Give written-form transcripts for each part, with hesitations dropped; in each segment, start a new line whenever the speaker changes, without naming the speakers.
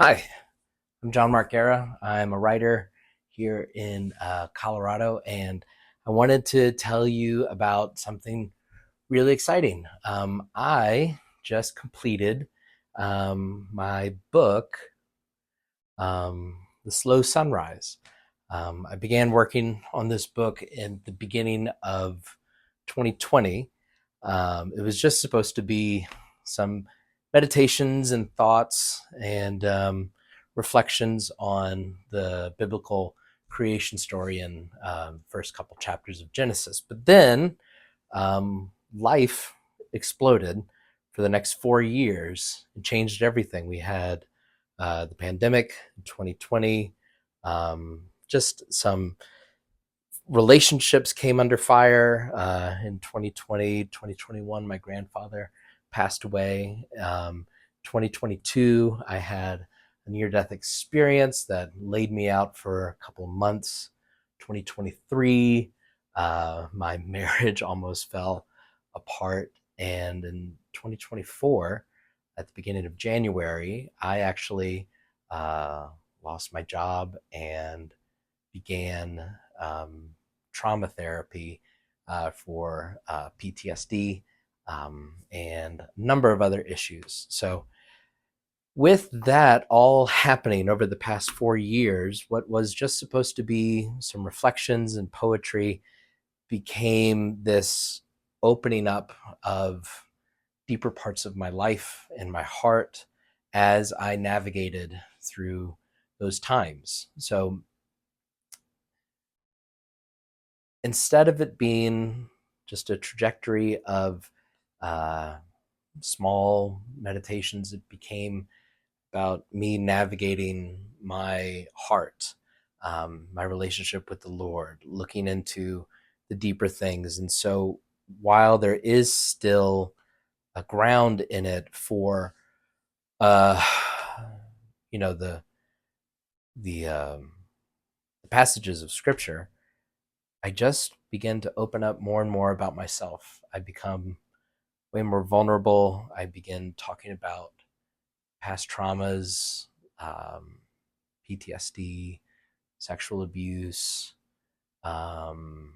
Hi, I'm John Mark Guerra. I'm a writer here in Colorado, and I wanted to tell you about something really exciting. I just completed my book, The Slow Sunrise. I began working on this book in the beginning of 2020. It was just supposed to be some meditations and thoughts and reflections on the biblical creation story in first couple chapters of Genesis. But then life exploded for the next 4 years and changed everything. We had the pandemic in 2020, just some relationships came under fire in 2020, 2021. My grandfather passed away. 2022, I had a near-death experience that laid me out for a couple of months. 2023, my marriage almost fell apart. And in 2024, at the beginning of January, I actually lost my job and began trauma therapy for PTSD and a number of other issues. So, with that all happening over the past 4 years, what was just supposed to be some reflections and poetry became this opening up of deeper parts of my life and my heart as I navigated through those times. So, instead of it being just a trajectory of uh, small meditations, it became about me navigating my heart, my relationship with the Lord, looking into the deeper things. And so, while there is still a ground in it for, uh, you know, the passages of Scripture, I just begin to open up more and more about myself. I become way more vulnerable. I begin talking about past traumas, um, PTSD, sexual abuse, um,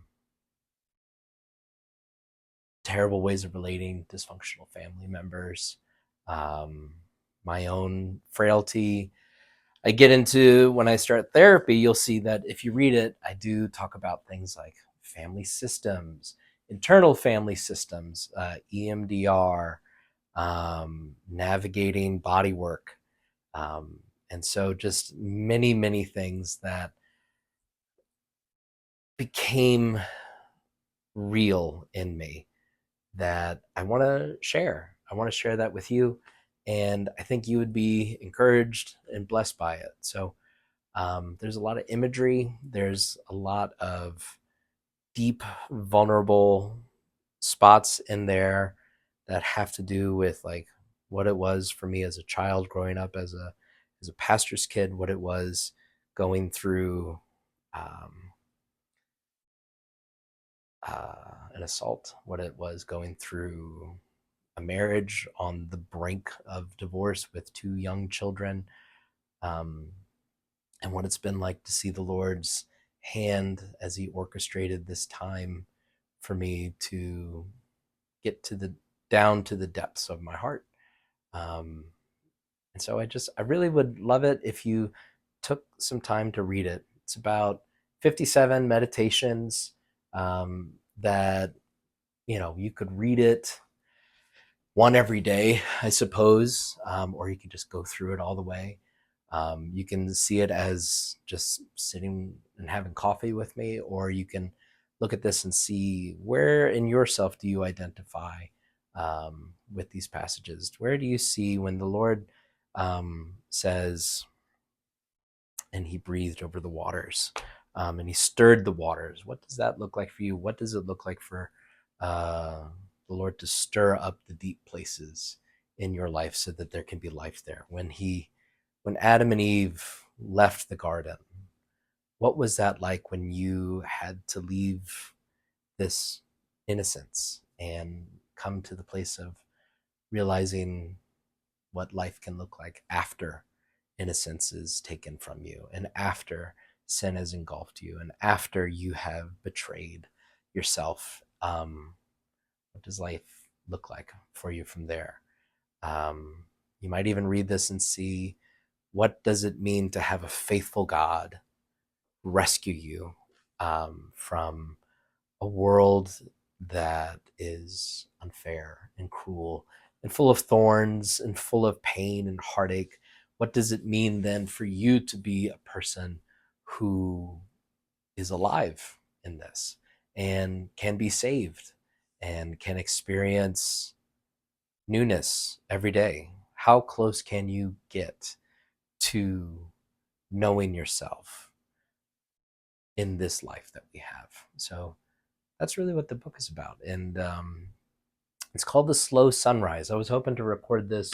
terrible ways of relating, dysfunctional family members, um, my own frailty. I get into when I start therapy, you'll see that if you read it, I do talk about things like family systems, internal family systems, EMDR, navigating body work. And so just many, many things that became real in me that I want to share. I want to share that with you. And I think you would be encouraged and blessed by it. So there's a lot of imagery, there's a lot of deep, vulnerable spots in there that have to do with like what it was for me as a child growing up as a pastor's kid, what it was going through um, an assault, what it was going through a marriage on the brink of divorce with two young children, um, and what it's been like to see the Lord's hand as He orchestrated this time for me to get to the down to the depths of my heart. Um, and so I really would love it if you took some time to read it. It's about 57 meditations that you could read it one every day, I suppose, or you can just go through it all the way. You can see it as just sitting and having coffee with me, or you can look at this and see where in yourself do you identify with these passages. Where do you see when the Lord says, and He breathed over the waters, and He stirred the waters? What does that look like for you? What does it look like for uh, the Lord to stir up the deep places in your life so that there can be life there? When Adam and Eve left the garden, what was that like when you had to leave this innocence and come to the place of realizing what life can look like after innocence is taken from you, and after sin has engulfed you, and after you have betrayed yourself, what does life look like for you from there? You might even read this and see, what does it mean to have a faithful God rescue you from a world that is unfair and cruel and full of thorns and full of pain and heartache? What does it mean then for you to be a person who is alive in this and can be saved and can experience newness every day? How close can you get to knowing yourself in this life that we have? So that's really what the book is about. And it's called The Slow Sunrise. I was hoping to record this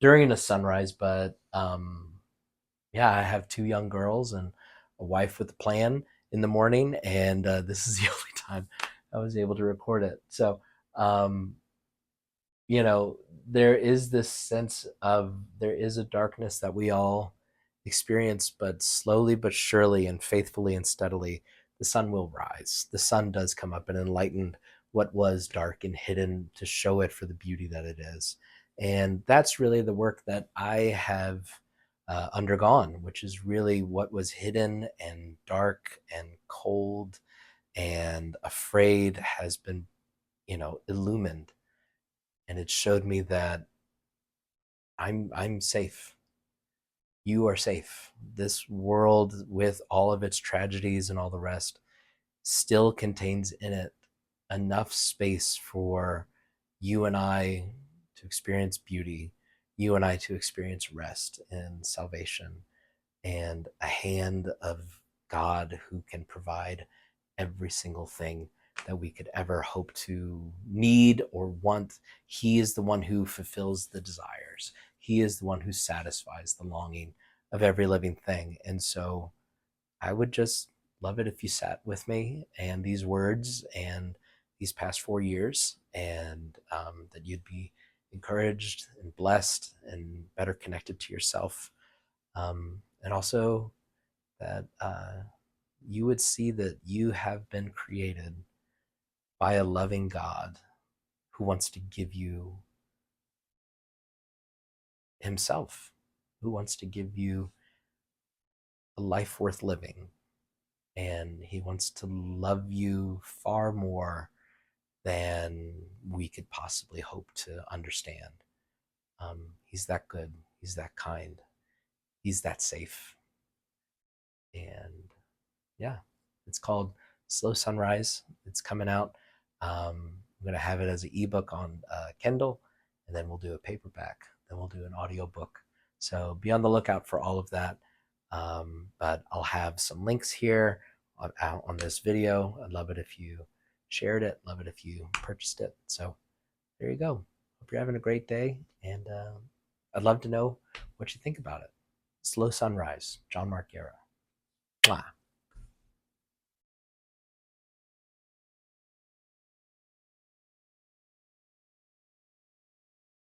during a sunrise, but yeah, I have two young girls and a wife with a plan in the morning, and this is the only time I was able to record it. So, um, you know, there is this sense of, there is a darkness that we all experience, but slowly but surely and faithfully and steadily, the sun will rise. The sun does come up and enlighten what was dark and hidden to show it for the beauty that it is. And that's really the work that I have undergone, which is really what was hidden and dark and cold and afraid has been, illumined. And it showed me that I'm safe. You are safe. This world, with all of its tragedies and all the rest, still contains in it enough space for you and I to experience beauty, you and I to experience rest and salvation, and a hand of God who can provide every single thing that we could ever hope to need or want. He is the one who fulfills the desires. He is the one who satisfies the longing of every living thing. And so I would just love it if you sat with me and these words and these past 4 years, and that you'd be encouraged and blessed and better connected to yourself. And also that you would see that you have been created by a loving God who wants to give you himself, who wants to give you a life worth living. And he wants to love you far more than we could possibly hope to understand. He's that good. He's that kind. He's that safe. And yeah, it's called Slow Sunrise. It's coming out. I'm going to have it as an ebook on Kindle, and then we'll do a paperback. Then we'll do an audiobook. So be on the lookout for all of that. But I'll have some links here on this video. I'd love it if you shared it. Love it if you purchased it. So there you go. Hope you're having a great day, and I'd love to know what you think about it. Slow Sunrise, John Mark Guerra. Mwah.